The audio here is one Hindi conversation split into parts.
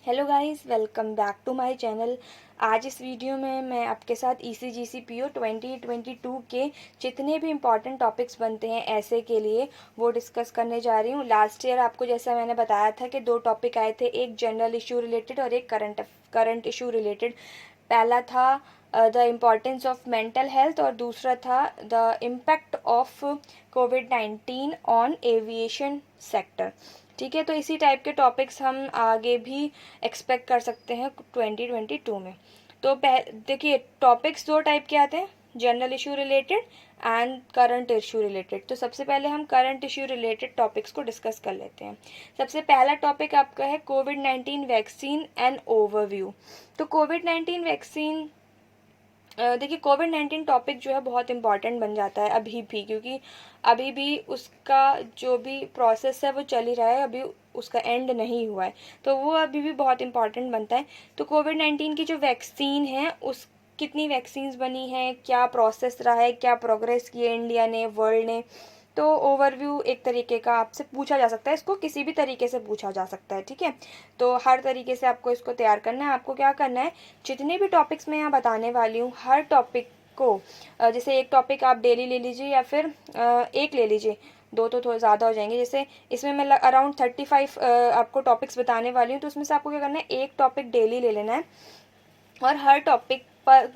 Hello guys, welcome back to my channel. आज इस वीडियो में मैं आपके साथ ईसीजीसी पीओ 2022 के जितने भी इम्पॉर्टेंट टॉपिक्स बनते हैं ऐसे के लिए वो डिस्कस करने जा रही हूँ। लास्ट ईयर आपको जैसा मैंने बताया था कि 2 टॉपिक आए थे, एक जनरल इशू रिलेटेड और एक करंट इशू रिलेटेड। पहला था the importance of mental health और दूसरा था the impact of covid on aviation sector. ठीक है, तो इसी टाइप के टॉपिक्स हम आगे भी एक्सपेक्ट कर सकते हैं 2022 में। तो देखिए, टॉपिक्स 2 टाइप के आते हैं, general issue related and current issue related. तो सबसे पहले हम करंट इशू रिलेटेड टॉपिक्स को डिस्कस कर लेते हैं। सबसे पहला टॉपिक आपका है कोविड-19 वैक्सीन एंड ओवरव्यू। तो कोविड-19 वैक्सीन, देखिए, कोविड-19 टॉपिक जो है बहुत इम्पॉर्टेंट बन जाता है अभी भी, क्योंकि अभी भी उसका जो भी प्रोसेस है वो चल ही रहा है, अभी उसका एंड नहीं हुआ है, तो वो अभी भी बहुत इम्पॉर्टेंट बनता है। तो कोविड-19 की जो वैक्सीन है उस कितनी वैक्सीन्स बनी हैं, क्या प्रोसेस रहा है, क्या प्रोग्रेस की है इंडिया ने, वर्ल्ड ने, तो ओवरव्यू एक तरीके का आपसे पूछा जा सकता है। इसको किसी भी तरीके से पूछा जा सकता है, ठीक है। तो हर तरीके से आपको इसको तैयार करना है। आपको क्या करना है, जितने भी टॉपिक्स मैं यहाँ बताने वाली हूँ हर टॉपिक को, जैसे एक टॉपिक आप डेली ले लीजिए या फिर एक ले लीजिए, 2 तो थोड़े ज़्यादा हो जाएंगे। जैसे इसमें मैं अराउंड 35 आपको टॉपिक्स बताने वाली हूँ, तो उसमें से आपको क्या करना है, एक टॉपिक डेली ले लेना है और हर टॉपिक पर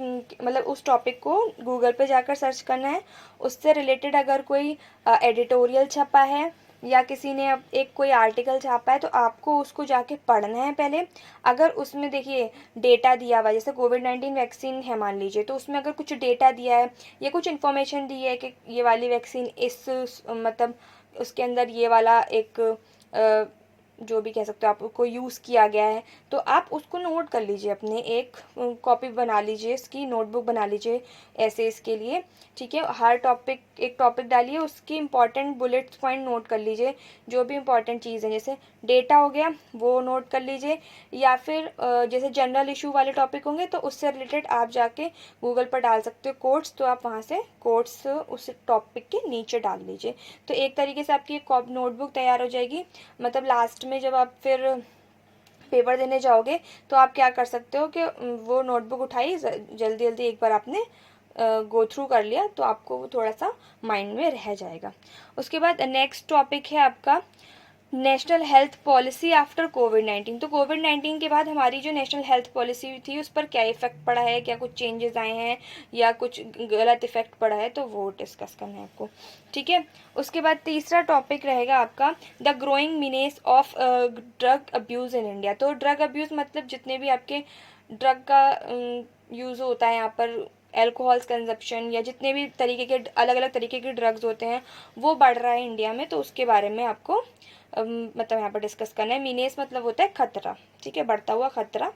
मतलब उस टॉपिक को गूगल पे जाकर सर्च करना है। उससे रिलेटेड अगर कोई एडिटोरियल छपा है या किसी ने अब एक कोई आर्टिकल छापा है तो आपको उसको जाके पढ़ना है पहले। अगर उसमें देखिए डेटा दिया हुआ है, जैसे कोविड-19 वैक्सीन है मान लीजिए, तो उसमें अगर कुछ डेटा दिया है या कुछ इन्फॉर्मेशन दी है कि ये वाली वैक्सीन इस मतलब उसके अंदर ये वाला एक जो भी कह सकते हो आप, उसको यूज़ किया गया है, तो आप उसको नोट कर लीजिए, अपने एक कॉपी बना लीजिए, इसकी नोटबुक बना लीजिए ऐसे इसके लिए। ठीक है, हर टॉपिक एक टॉपिक डालिए, उसकी इंपॉर्टेंट बुलेट्स पॉइंट नोट कर लीजिए, जो भी इंपॉर्टेंट चीज़ है, जैसे डेटा हो गया वो नोट कर लीजिए, या फिर जैसे जनरल इशू वाले टॉपिक होंगे तो उससे रिलेटेड आप जाके गूगल पर डाल सकते हो कोट्स, तो आप वहाँ से कोट्स उस टॉपिक के नीचे डाल लीजिए। तो एक तरीके से आपकी एक नोटबुक तैयार हो जाएगी। मतलब लास्ट में जब आप फिर पेपर देने जाओगे तो आप क्या कर सकते हो कि वो नोटबुक उठाई, जल्दी जल्दी एक बार आपने गो थ्रू कर लिया तो आपको वो थोड़ा सा माइंड में रह जाएगा। उसके बाद नेक्स्ट टॉपिक है आपका नेशनल हेल्थ पॉलिसी आफ्टर कोविड-19। तो कोविड-19 के बाद हमारी जो नेशनल हेल्थ पॉलिसी थी उस पर क्या इफेक्ट पड़ा है, क्या कुछ चेंजेस आए हैं या कुछ गलत इफेक्ट पड़ा है, तो वो डिस्कस करना है आपको। ठीक है, उसके बाद तीसरा टॉपिक रहेगा आपका the growing menace of drug abuse in India. तो ड्रग अब्यूज़ मतलब जितने भी आपके ड्रग का यूज़ होता है यहाँ पर, एल्कोहल्स कंजप्शन या जितने भी तरीके के अलग अलग तरीके के ड्रग्स होते हैं वो बढ़ रहा है इंडिया में, तो उसके बारे में आपको मतलब यहाँ पर डिस्कस करना है। मीनेस मतलब होता है खतरा, ठीक है, बढ़ता हुआ खतरा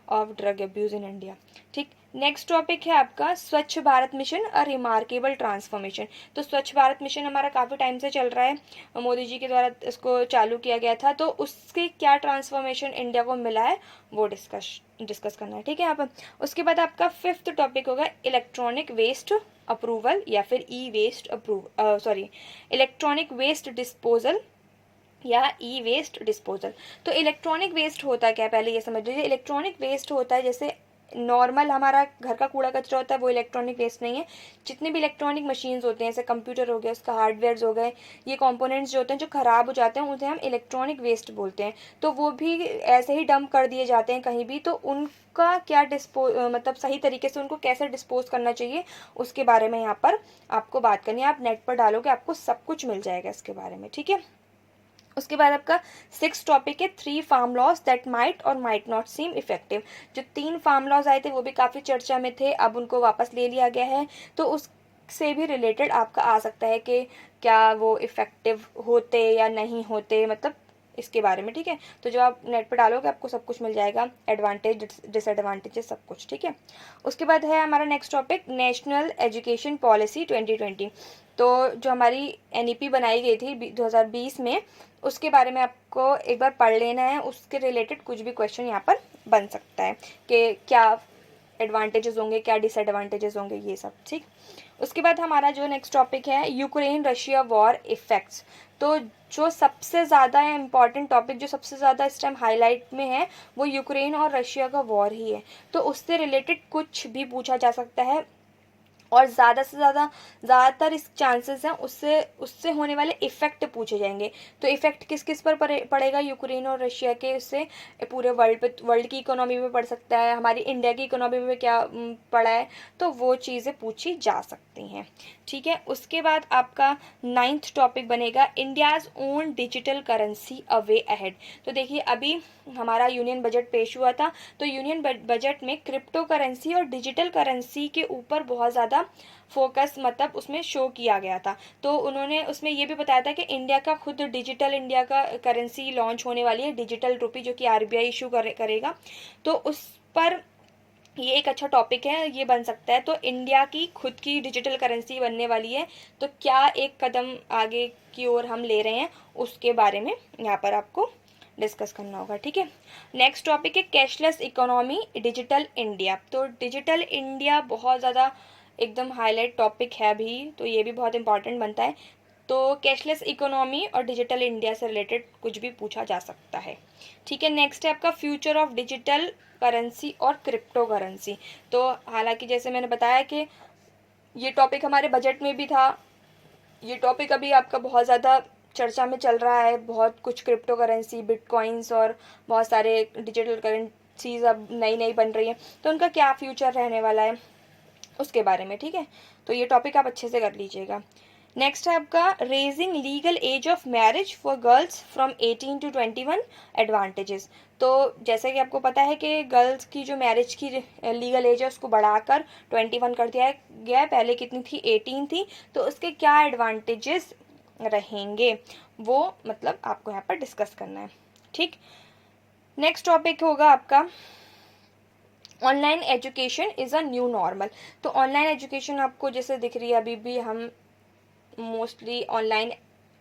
of drug abuse in India. ठीक, नेक्स्ट टॉपिक है आपका स्वच्छ Bharat mission a remarkable transformation. तो स्वच्छ भारत मिशन हमारा काफ़ी टाइम से चल रहा है, मोदी जी के द्वारा इसको चालू किया गया था, तो उसके क्या ट्रांसफॉर्मेशन इंडिया को मिला है वो डिस्कस करना है। ठीक है, यहाँ पर उसके बाद आपका 5th टॉपिक होगा इलेक्ट्रॉनिक वेस्ट अप्रूवल या फिर ई वेस्ट इलेक्ट्रॉनिक वेस्ट डिस्पोजल या ई वेस्ट डिस्पोजल। तो इलेक्ट्रॉनिक वेस्ट होता है क्या, पहले ये समझ लीजिए। इलेक्ट्रॉनिक वेस्ट होता है जैसे नॉर्मल हमारा घर का कूड़ा कचरा होता है, वो इलेक्ट्रॉनिक वेस्ट नहीं है। जितने भी इलेक्ट्रॉनिक मशीन्स होते हैं, जैसे कंप्यूटर हो गया, उसका हार्डवेयर हो गए, ये कंपोनेंट्स जो होते हैं जो ख़राब हो जाते हैं उन्हें हम इलेक्ट्रॉनिक वेस्ट बोलते हैं। तो वो भी ऐसे ही डंप कर दिए जाते हैं कहीं भी, तो उनका क्या मतलब सही तरीके से उनको कैसे डिस्पोज करना चाहिए उसके बारे में यहाँ पर आपको बात करनी है। आप नेट पर डालोगे आपको सब कुछ मिल जाएगा इसके बारे में। ठीक है, उसके बाद आपका 6 टॉपिक है 3 फार्म लॉज दैट माइट और माइट नॉट सीम इफेक्टिव। जो 3 फार्म लॉज आए थे वो भी काफ़ी चर्चा में थे, अब उनको वापस ले लिया गया है, तो उससे भी रिलेटेड आपका आ सकता है कि क्या वो इफेक्टिव होते या नहीं होते, मतलब इसके बारे में। ठीक है, तो जब आप नेट पर डालोगे आपको सब कुछ मिल जाएगा, एडवांटेज डिसएडवांटेजेस सब कुछ। ठीक है, उसके बाद है हमारा next topic national education policy 2020। तो जो हमारी एनईपी बनाई गई थी 2020 में, उसके बारे में आपको एक बार पढ़ लेना है, उसके रिलेटेड कुछ भी क्वेश्चन यहाँ पर बन सकता है कि क्या एडवांटेजेस होंगे, क्या डिसएडवांटेजेस होंगे, ये सब। ठीक, उसके बाद हमारा जो नेक्स्ट टॉपिक है यूक्रेन रशिया वॉर इफेक्ट्स। तो जो सबसे ज़्यादा इम्पॉर्टेंट टॉपिक, जो सबसे ज़्यादा इस टाइम हाईलाइट में है, वो यूक्रेन और रशिया का वॉर ही है। तो उससे रिलेटेड कुछ भी पूछा जा सकता है, और ज़्यादा से ज़्यादातर इस चांसेस हैं उससे उससे होने वाले इफ़ेक्ट पूछे जाएंगे। तो इफ़ेक्ट किस किस पर पड़ेगा यूक्रेन और रशिया के, उससे पूरे वर्ल्ड की इकोनॉमी में पड़ सकता है, हमारी इंडिया की इकोनॉमी में क्या पड़ा है, तो वो चीज़ें पूछी जा सकती हैं। ठीक है, उसके बाद आपका 9th टॉपिक बनेगा India's own digital currency away ahead. तो देखिए, अभी हमारा यूनियन बजट पेश हुआ था, तो यूनियन बजट में क्रिप्टो करेंसी और डिजिटल करेंसी के ऊपर बहुत ज़्यादा फोकस मतलब उसमें शो किया गया था। तो उन्होंने उसमें ये भी बताया था कि इंडिया का खुद डिजिटल इंडिया का करेंसी लॉन्च होने वाली है, डिजिटल रुपी, जो कि आरबीआई इशू करेगा। तो उस पर ये एक अच्छा टॉपिक है, ये बन सकता है। तो इंडिया की खुद की डिजिटल करेंसी बनने वाली है, तो क्या एक कदम आगे की ओर हम ले रहे हैं, उसके बारे में यहाँ पर आपको डिस्कस करना होगा। ठीक है, नेक्स्ट टॉपिक है कैशलेस इकोनॉमी डिजिटल इंडिया। तो डिजिटल इंडिया बहुत ज़्यादा एकदम हाईलाइट टॉपिक है अभी, तो ये भी बहुत इंपॉर्टेंट बनता है। तो कैशलेस इकोनॉमी और डिजिटल इंडिया से रिलेटेड कुछ भी पूछा जा सकता है। ठीक है, नेक्स्ट है आपका फ्यूचर ऑफ डिजिटल करेंसी और क्रिप्टो करेंसी। तो हालांकि जैसे मैंने बताया कि ये टॉपिक हमारे बजट में भी था, ये टॉपिक अभी आपका बहुत ज़्यादा चर्चा में चल रहा है। बहुत कुछ क्रिप्टो करेंसी, बिटकॉइंस और बहुत सारे डिजिटल करेंसीज अब नई नई बन रही हैं, तो उनका क्या फ्यूचर रहने वाला है उसके बारे में। ठीक है, तो ये टॉपिक आप अच्छे से कर लीजिएगा। नेक्स्ट है आपका raising legal age of marriage for girls from 18 to 21 advantages. तो जैसे कि आपको पता है कि गर्ल्स की जो मैरिज की लीगल एज है उसको बढ़ाकर 21 कर दिया गया है, पहले कितनी थी, 18 थी। तो उसके क्या एडवांटेजेस रहेंगे, वो मतलब आपको यहाँ पर डिस्कस करना है। ठीक, नेक्स्ट टॉपिक होगा आपका online education is a new normal. तो ऑनलाइन एजुकेशन आपको जैसे दिख रही है, अभी भी हम मोस्टली ऑनलाइन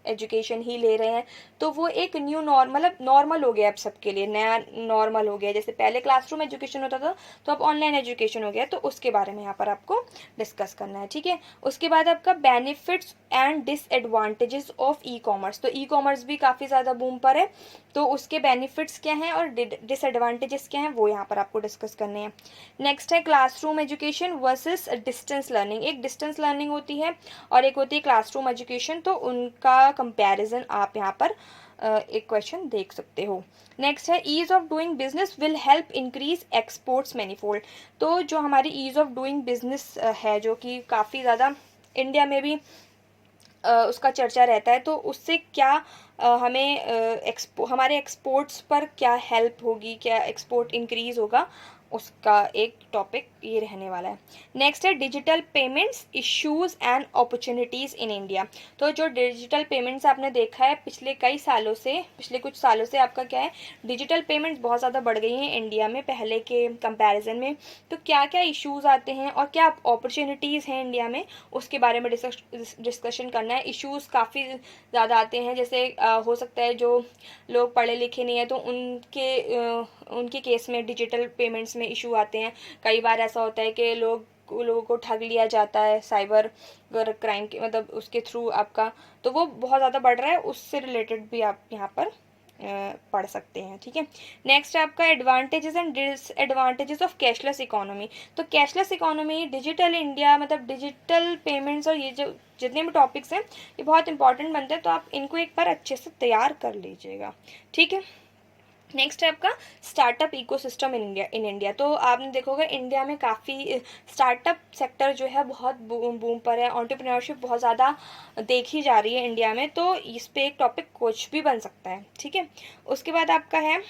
एजुकेशन ही ले रहे हैं, तो वो एक न्यू नॉर्मल, अब नॉर्मल हो गया, अब सबके लिए नया नॉर्मल हो गया। जैसे पहले क्लासरूम एजुकेशन होता था, तो अब ऑनलाइन एजुकेशन हो गया, तो उसके बारे में यहाँ पर आपको डिस्कस करना है। ठीक है, उसके बाद आपका benefits and disadvantages of e commerce. तो ई कॉमर्स भी काफ़ी ज़्यादा बूम पर है, तो उसके बेनिफिट्स क्या हैं और डिसएडवांटेजेस क्या हैं, वो यहाँ पर आपको डिस्कस करने हैं। नेक्स्ट है classroom education versus distance learning. एक डिस्टेंस लर्निंग होती है और एक होती है क्लासरूम एजुकेशन, तो उनका कंपैरिजन आप यहाँ पर एक क्वेश्चन देख सकते हो। नेक्स्ट है ease of doing business will help increase exports manifold. तो जो हमारी ईज ऑफ डूइंग बिजनेस है, जो कि काफ़ी ज़्यादा इंडिया में भी उसका चर्चा रहता है, तो उससे क्या हमें हमारे एक्सपोर्ट्स पर क्या हेल्प होगी, क्या एक्सपोर्ट इंक्रीज होगा, उसका एक टॉपिक ये रहने वाला है। नेक्स्ट है digital payments issues and opportunities in India. तो जो डिजिटल पेमेंट्स आपने देखा है पिछले कुछ सालों से आपका क्या है, डिजिटल पेमेंट्स बहुत ज़्यादा बढ़ गई हैं इंडिया में पहले के कंपैरिजन में। तो क्या क्या इश्यूज़ आते हैं और क्या अपॉर्चुनिटीज़ हैं इंडिया में, उसके बारे में डिस्कशन करना है। इश्यूज़ काफ़ी ज़्यादा आते हैं, जैसे हो सकता है जो लोग पढ़े लिखे नहीं है, तो उनके केस में डिजिटल पेमेंट्स में इशू आते हैं। कई बार ऐसा होता है कि लोगों को ठग लिया जाता है साइबर क्राइम के मतलब उसके थ्रू आपका, तो वो बहुत ज़्यादा बढ़ रहा है, उससे रिलेटेड भी आप यहाँ पर पढ़ सकते हैं। ठीक है, नेक्स्ट है आपका advantages and disadvantages of cashless economy. तो कैशलेस इकोनॉमी, डिजिटल इंडिया, मतलब डिजिटल पेमेंट्स और ये जो जितने भी टॉपिक्स हैं ये बहुत इंपॉर्टेंट बनते हैं, तो आप इनको एक बार अच्छे से तैयार कर लीजिएगा। ठीक है, नेक्स्ट है आपका स्टार्टअप इकोसिस्टम इन इंडिया। तो आपने देखोगे इंडिया में काफ़ी स्टार्टअप सेक्टर जो है बहुत बूम पर है, एंटरप्रेन्योरशिप बहुत ज़्यादा देखी जा रही है इंडिया में, तो इस पे एक टॉपिक कुछ भी बन सकता है। ठीक है, उसके बाद आपका है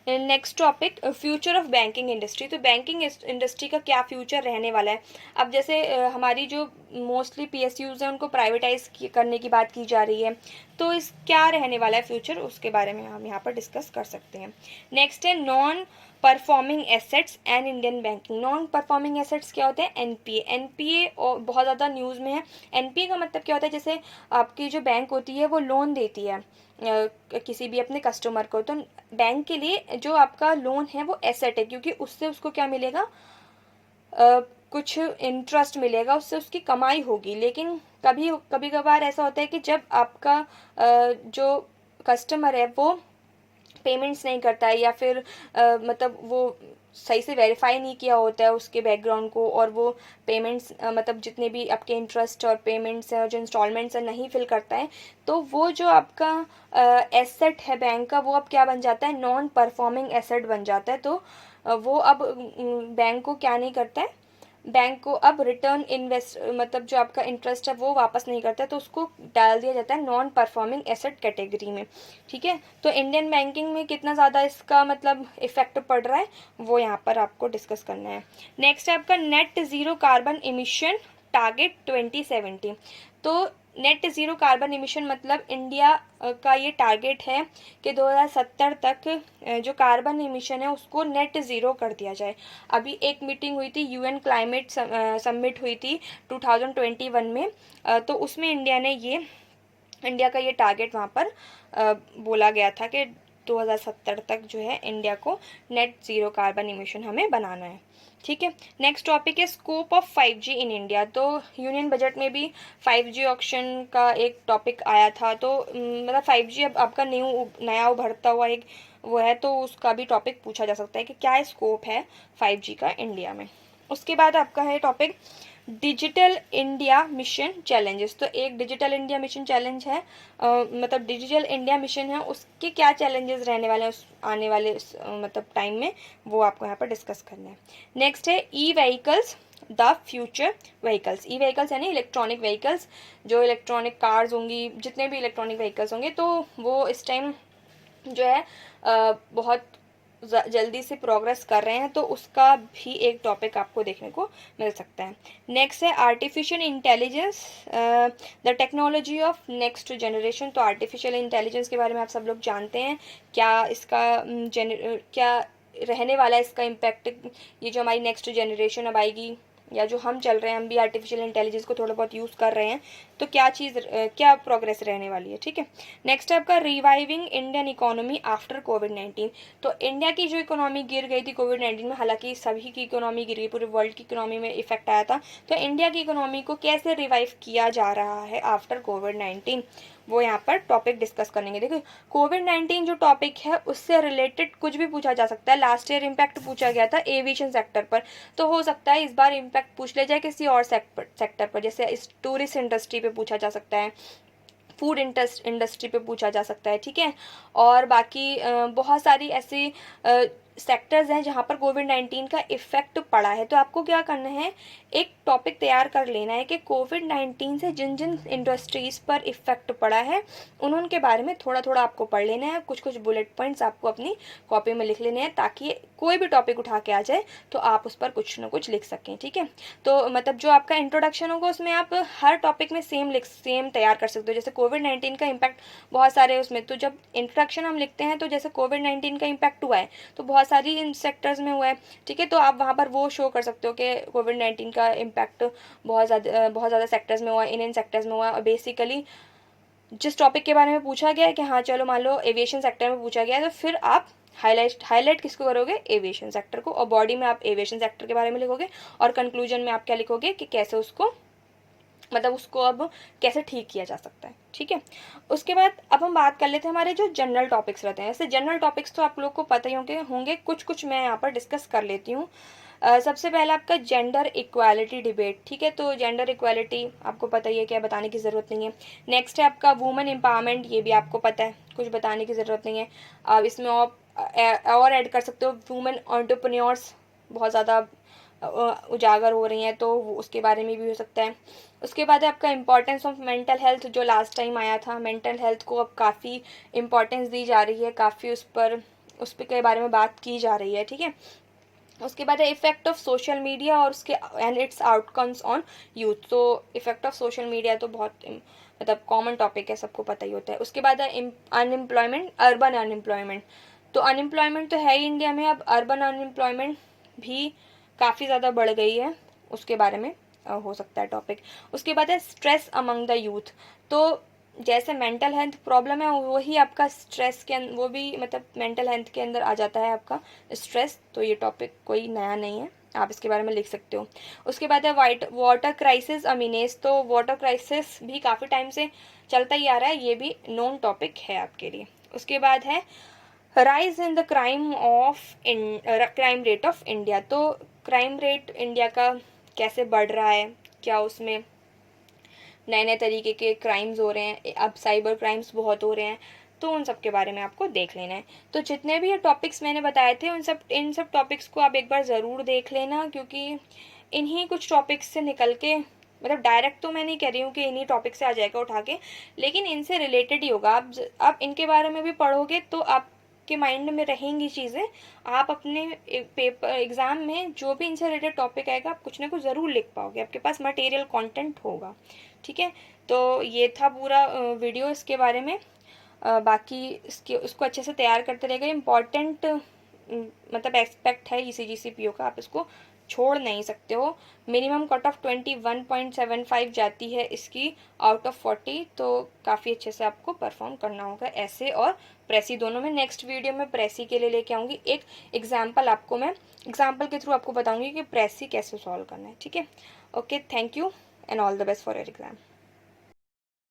next topic future of banking industry. तो बैंकिंग इंडस्ट्री का क्या फ्यूचर रहने वाला है। अब जैसे हमारी जो मोस्टली PSUs हैं उनको प्राइवेटाइज करने की बात की जा रही है। तो इस क्या रहने वाला है फ्यूचर, उसके बारे में हम यहाँ पर डिस्कस कर सकते हैं। नेक्स्ट है non performing assets and Indian banking. Non performing assets क्या होते हैं? NPA। NPA और बहुत ज़्यादा न्यूज़ में है। NPA का मतलब क्या होता है? जैसे आपकी जो बैंक होती है वो लोन देती है किसी भी अपने कस्टमर को, तो बैंक के लिए जो आपका लोन है वो एसेट है, क्योंकि उससे उसको क्या मिलेगा, कुछ इंटरेस्ट मिलेगा, उससे उसकी कमाई होगी। लेकिन कभी कभार ऐसा होता है कि जब आपका जो कस्टमर है वो पेमेंट्स नहीं करता है, या फिर मतलब वो सही से वेरीफाई नहीं किया होता है उसके बैकग्राउंड को, और वो पेमेंट्स मतलब जितने भी आपके इंटरेस्ट और पेमेंट्स हैं, जो इंस्टॉलमेंट्स हैं, नहीं फिल करता है, तो वो जो आपका एसेट है बैंक का, वो अब क्या बन जाता है? नॉन परफॉर्मिंग एसेट बन जाता है। तो वो अब बैंक को क्या नहीं करता है, बैंक को अब रिटर्न इन्वेस्ट मतलब जो आपका इंटरेस्ट है वो वापस नहीं करता है, तो उसको डाल दिया जाता है नॉन परफॉर्मिंग एसेट कैटेगरी में। ठीक है, तो इंडियन बैंकिंग में कितना ज़्यादा इसका मतलब इफेक्ट पड़ रहा है वो यहाँ पर आपको डिस्कस करना है। नेक्स्ट है आपका net zero carbon emission target 2070। तो नेट ज़ीरो कार्बन इमिशन मतलब इंडिया का ये टारगेट है कि 2070 तक जो कार्बन इमिशन है उसको नेट ज़ीरो कर दिया जाए। अभी एक मीटिंग हुई थी, UN क्लाइमेट समिट हुई थी 2021 में, तो उसमें इंडिया का ये टारगेट वहाँ पर बोला गया था कि 2070 तक जो है इंडिया को नेट ज़ीरो कार्बन इमिशन हमें बनाना है। ठीक है, नेक्स्ट टॉपिक है scope of 5G in India. तो यूनियन बजट में भी 5G ऑक्शन का एक टॉपिक आया था, तो मतलब 5G अब आपका नया उभरता हुआ एक वो है, तो उसका भी टॉपिक पूछा जा सकता है कि क्या स्कोप है 5G का इंडिया में। उसके बाद आपका है topic digital India mission challenges. तो एक डिजिटल इंडिया मिशन चैलेंज है, मतलब डिजिटल इंडिया मिशन है, उसके क्या चैलेंजेस रहने वाले हैं उस आने वाले मतलब टाइम में, वो आपको यहाँ पर डिस्कस करना है। नेक्स्ट है E vehicles the future vehicles. E vehicles यानी इलेक्ट्रॉनिक व्हीकल्स, जो इलेक्ट्रॉनिक कार्स होंगी, जितने भी इलेक्ट्रॉनिक व्हीकल्स होंगे, तो वो इस टाइम जो है बहुत जल्दी से प्रोग्रेस कर रहे हैं, तो उसका भी एक टॉपिक आपको देखने को मिल सकता है। नेक्स्ट है artificial intelligence the technology of next generation. तो आर्टिफिशियल इंटेलिजेंस के बारे में आप सब लोग जानते हैं, क्या इसका क्या रहने वाला है इसका इम्पैक्ट, ये जो हमारी नेक्स्ट जनरेशन अब आएगी, या जो हम चल रहे हैं, हम भी आर्टिफिशियल इंटेलिजेंस को थोड़ा बहुत यूज़ कर रहे हैं, तो क्या प्रोग्रेस रहने वाली है। ठीक है, नेक्स्ट है आपका रिवाइविंग इंडियन इकोनॉमी आफ्टर कोविड-19। तो इंडिया की जो इकोनॉमी गिर गई थी कोविड-19 में, हालांकि सभी की इकोनॉमी गिर गई, पूरे वर्ल्ड की इकोनॉमी में इफेक्ट आया था, तो इंडिया की इकोनॉमी को कैसे रिवाइव किया जा रहा है आफ्टर कोविड-19, वो यहाँ पर टॉपिक डिस्कस करेंगे। देखिए, कोविड-19 जो टॉपिक है उससे रिलेटेड कुछ भी पूछा जा सकता है। लास्ट ईयर इम्पैक्ट पूछा गया था एविएशन सेक्टर पर, तो हो सकता है इस बार इम्पैक्ट पूछ ले जाए किसी और सेक्टर पर, जैसे इस टूरिस्ट इंडस्ट्री पे पूछा जा सकता है, फूड इंडस्ट्री पे पूछा जा सकता है। ठीक है, और बाकी बहुत सारी ऐसी सेक्टर्स हैं जहाँ पर कोविड-19 का इफेक्ट पड़ा है। तो आपको क्या करना है, एक टॉपिक तैयार कर लेना है कि कोविड-19 से जिन जिन इंडस्ट्रीज़ पर इफेक्ट पड़ा है उनके बारे में थोड़ा थोड़ा आपको पढ़ लेना है, कुछ कुछ बुलेट पॉइंट्स आपको अपनी कॉपी में लिख लेने हैं, ताकि कोई भी टॉपिक उठा के आ जाए तो आप उस पर कुछ ना कुछ लिख सकें। ठीक है, तो मतलब जो आपका इंट्रोडक्शन होगा उसमें आप हर टॉपिक में सेम तैयार कर सकते हो। जैसे कोविड-19 का इम्पैक्ट बहुत सारे उसमें, तो जब इंट्रोडक्शन हम लिखते हैं तो जैसे कोविड-19 का इम्पैक्ट हुआ है तो बहुत सारी इन सेक्टर्स में हुआ है। ठीक है, तो आप वहाँ पर वो शो कर सकते हो कि कोविड-19 का इम्पैक्ट बहुत ज़्यादा सेक्टर्स में हुआ है, इन सेक्टर्स में हुआ है, और बेसिकली जिस टॉपिक के बारे में पूछा गया है कि हाँ चलो मान लो एविएशन सेक्टर में पूछा गया है, तो फिर आप हाईलाइट किसको करोगे, एविएशन सेक्टर को, और बॉडी में आप एविएशन सेक्टर के बारे में लिखोगे, और कंक्लूजन में आप क्या लिखोगे कि कैसे उसको मतलब उसको अब कैसे ठीक किया जा सकता है। ठीक है, उसके बाद अब हम बात कर लेते हैं हमारे जो जनरल टॉपिक्स रहते हैं। ऐसे जनरल टॉपिक्स तो आप लोग को पता ही होंगे, कुछ मैं यहाँ पर डिस्कस कर लेती हूँ। सबसे पहला आपका जेंडर इक्वालिटी डिबेट। ठीक है, तो जेंडर इक्वालिटी आपको पता ही है, क्या बताने की ज़रूरत नहीं है। नेक्स्ट है आपका वुमेन एम्पावरमेंट, ये भी आपको पता है, कुछ बताने की ज़रूरत नहीं है। अब इसमें और ऐड कर सकते हो वुमेन एंटरप्रेन्योर्स, बहुत ज़्यादा उजागर हो रही हैं, तो उसके बारे में भी हो सकता है। उसके बाद है आपका इम्पोर्टेंस ऑफ मेंटल हेल्थ, जो लास्ट टाइम आया था, मेंटल हेल्थ को अब काफ़ी इम्पोर्टेंस दी जा रही है, काफ़ी उस पर के बारे में बात की जा रही है। ठीक है, उसके बाद है इफेक्ट ऑफ सोशल मीडिया और उसके and it's outcomes on youth. तो इफेक्ट ऑफ सोशल मीडिया तो बहुत मतलब कॉमन टॉपिक है, सबको पता ही होता है। उसके बाद है अनएम्प्लॉयमेंट, अर्बन अनएम्प्लॉयमेंट। तो अनएम्प्लॉयमेंट तो है ही इंडिया में, अब अर्बन अनएम्प्लॉयमेंट भी काफ़ी ज़्यादा बढ़ गई है, उसके बारे में हो सकता है टॉपिक। उसके बाद है स्ट्रेस अमंग द यूथ। तो जैसे मेंटल हेल्थ प्रॉब्लम है वही आपका स्ट्रेस के वो भी मतलब मेंटल हेल्थ के अंदर आ जाता है आपका स्ट्रेस। तो ये टॉपिक कोई नया नहीं है, आप इसके बारे में लिख सकते हो। उसके बाद है वाटर क्राइसिस अमीनेस। तो वाटर क्राइसिस भी काफ़ी टाइम से चलता ही आ रहा है, ये भी नोन टॉपिक है आपके लिए। उसके बाद है rise in the crime rate of India. तो क्राइम रेट इंडिया का कैसे बढ़ रहा है, क्या उसमें नए नए तरीके के क्राइम्स हो रहे हैं, अब साइबर क्राइम्स बहुत हो रहे हैं, तो उन सब के बारे में आपको देख लेना है। तो जितने भी ये टॉपिक्स मैंने बताए थे इन सब टॉपिक्स को आप एक बार ज़रूर देख लेना, क्योंकि इन्हीं कुछ टॉपिक्स से निकल के मतलब डायरेक्ट तो मैं नहीं कह रही हूँ कि इन्हीं टॉपिक से आ जाएगा उठा के, लेकिन इनसे रिलेटेड ही होगा। आप इनके बारे में भी पढ़ोगे तो आपके माइंड में रहेंगी चीज़ें। आप अपने पेपर एग्ज़ाम में जो भी इनसे रिलेटेड टॉपिक आएगा आप कुछ ना कुछ ज़रूर लिख पाओगे, आपके पास मटेरियल कंटेंट होगा। ठीक है, तो ये था पूरा वीडियो इसके बारे में। बाकी इसके उसको अच्छे से तैयार करते रहेगा। इम्पॉर्टेंट मतलब एस्पेक्ट है ईसीजीसी पीओ का, आप इसको छोड़ नहीं सकते हो। मिनिमम कट ऑफ 21.75 जाती है इसकी आउट ऑफ 40, तो काफ़ी अच्छे से आपको परफॉर्म करना होगा ऐसे और प्रेसी दोनों में। नेक्स्ट वीडियो में प्रेसी के लिए लेके आऊँगी एक एग्जाम्पल, आपको मैं एग्जाम्पल के थ्रू आपको बताऊँगी कि प्रेसी कैसे सॉल्व करना है। ठीक है, okay, thank you and all the best for your exam.